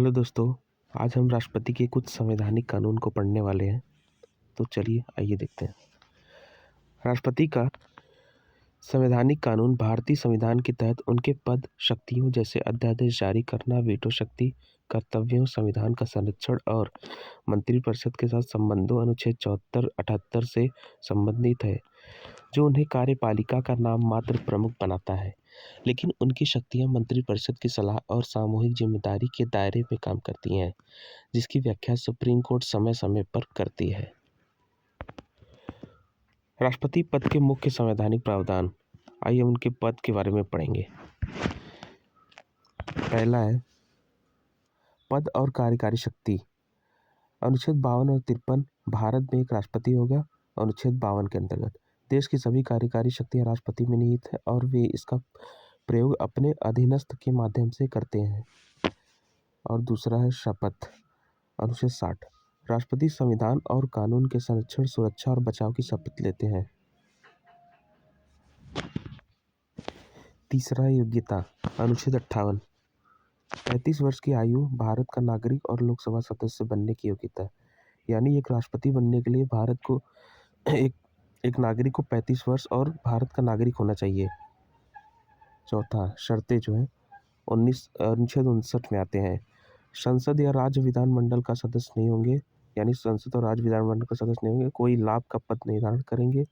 Hello दोस्तों, आज हम राष्ट्रपति के कुछ संवैधानिक कानून को पढ़ने वाले हैं। तो चलिए आइए देखते हैं। राष्ट्रपति का संवैधानिक कानून भारतीय संविधान के तहत उनके पद, शक्तियों जैसे अध्यादेश जारी करना, वीटो शक्ति, कर्तव्यों, संविधान का संरक्षण और मंत्रिपरिषद के साथ संबंधों अनुच्छेद 74-78 से संबंधित है, जो उन्हें कार्यपालिका का नाम मात्र प्रमुख बनाता है, लेकिन उनकी शक्तियां मंत्रिपरिषद की सलाह और सामूहिक जिम्मेदारी के दायरे में काम करती हैं, जिसकी व्याख्या सुप्रीम कोर्ट समय समय पर करती है। राष्ट्रपति पद के मुख्य संवैधानिक प्रावधान, आइए उनके पद के बारे में पढ़ेंगे। पहला है पद और कार्यकारी शक्ति। अनुच्छेद 52 और 53 भारत में एक राष्ट्रपति होगा। अनुच्छेद 52 के अंतर्गत देश की सभी कार्यकारी शक्तियां राष्ट्रपति में निहित है और वे इसका प्रयोग अपने अधीनस्थ के माध्यम से करते हैं। और दूसरा है शपथ। अनुच्छेद 60 राष्ट्रपति संविधान और कानून के संरक्षण, सुरक्षा और बचाव की शपथ लेते हैं। तीसरा है योग्यता। अनुच्छेद 58 35 वर्ष की आयु भारत का नागरिक और लोकसभा सदस्य बनने की योग्यता, यानी एक राष्ट्रपति बनने के लिए भारत को एक नागरिक को 35 वर्ष और भारत का नागरिक होना चाहिए। चौथा शर्तें जो है अनुच्छेद 59 में आते हैं। संसद या राज्य विधानमंडल का सदस्य नहीं होंगे, यानी संसद और राज्य विधानमंडल का सदस्य नहीं होंगे, कोई लाभ का पद नहीं धारण करेंगे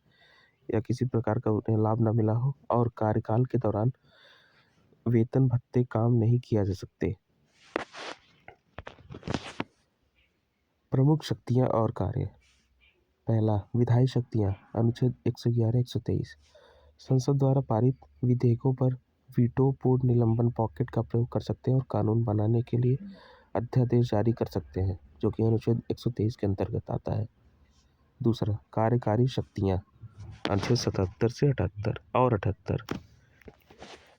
या किसी प्रकार का उन्हें लाभ न मिला हो, और कार्यकाल के दौरान वेतन भत्ते काम नहीं किया जा सकते। प्रमुख शक्तियां और कार्य। पहला विधायी शक्तियां। अनुच्छेद 111-123 संसद द्वारा पारित विधेयकों पर वीटो, पूर्ण निलंबन पॉकेट का प्रयोग कर सकते हैं और कानून बनाने के लिए अध्यादेश जारी कर सकते हैं, जो कि अनुच्छेद 123 के अंतर्गत आता है। दूसरा कार्यकारी शक्तियां। अनुच्छेद 77 से 78 और 78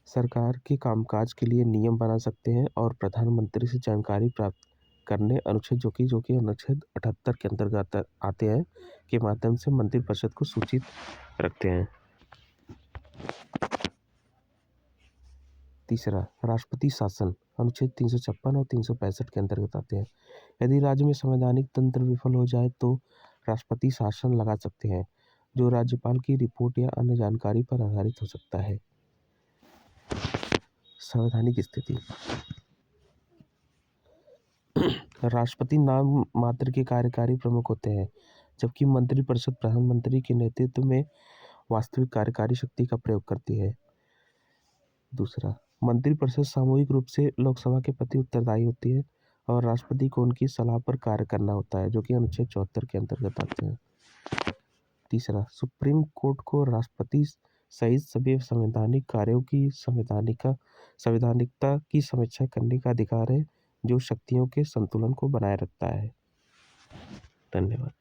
सरकार के कामकाज के लिए नियम बना सकते हैं और प्रधानमंत्री से जानकारी प्राप्त करने अनुच्छेद जो कि अनुच्छेद 78 के अंतर्गत आते हैं के माध्यम से मंत्रिपरिषद को सूचित रखते हैं। तीसरा राष्ट्रपति शासन। अनुच्छेद 356 और 365 के अंतर्गत आते हैं। यदि राज्य में संवैधानिक तंत्र विफल हो जाए तो राष्ट्रपति शासन लगा सकते हैं, जो राज्यपाल की रिपोर्ट या अन्य जानकारी पर आधारित हो सकता है। संवैधानिक स्थिति। राष्ट्रपति नाम मात्र के कार्यकारी प्रमुख होते हैं, जबकि मंत्रिपरिषद प्रधानमंत्री के नेतृत्व में वास्तविक कार्यकारी शक्ति का प्रयोग करती है। दूसरा मंत्रिपरिषद सामूहिक रूप से लोकसभा के प्रति उत्तरदायी होती है और राष्ट्रपति को उनकी सलाह पर कार्य करना होता है, जो कि अनुच्छेद 74 के अंतर्गत आते हैं। तीसरा सुप्रीम कोर्ट को राष्ट्रपति सहित सभी संवैधानिक कार्यों की संवैधानिकता की समीक्षा करने का अधिकार है, जो शक्तियों के संतुलन को बनाए रखता है। धन्यवाद।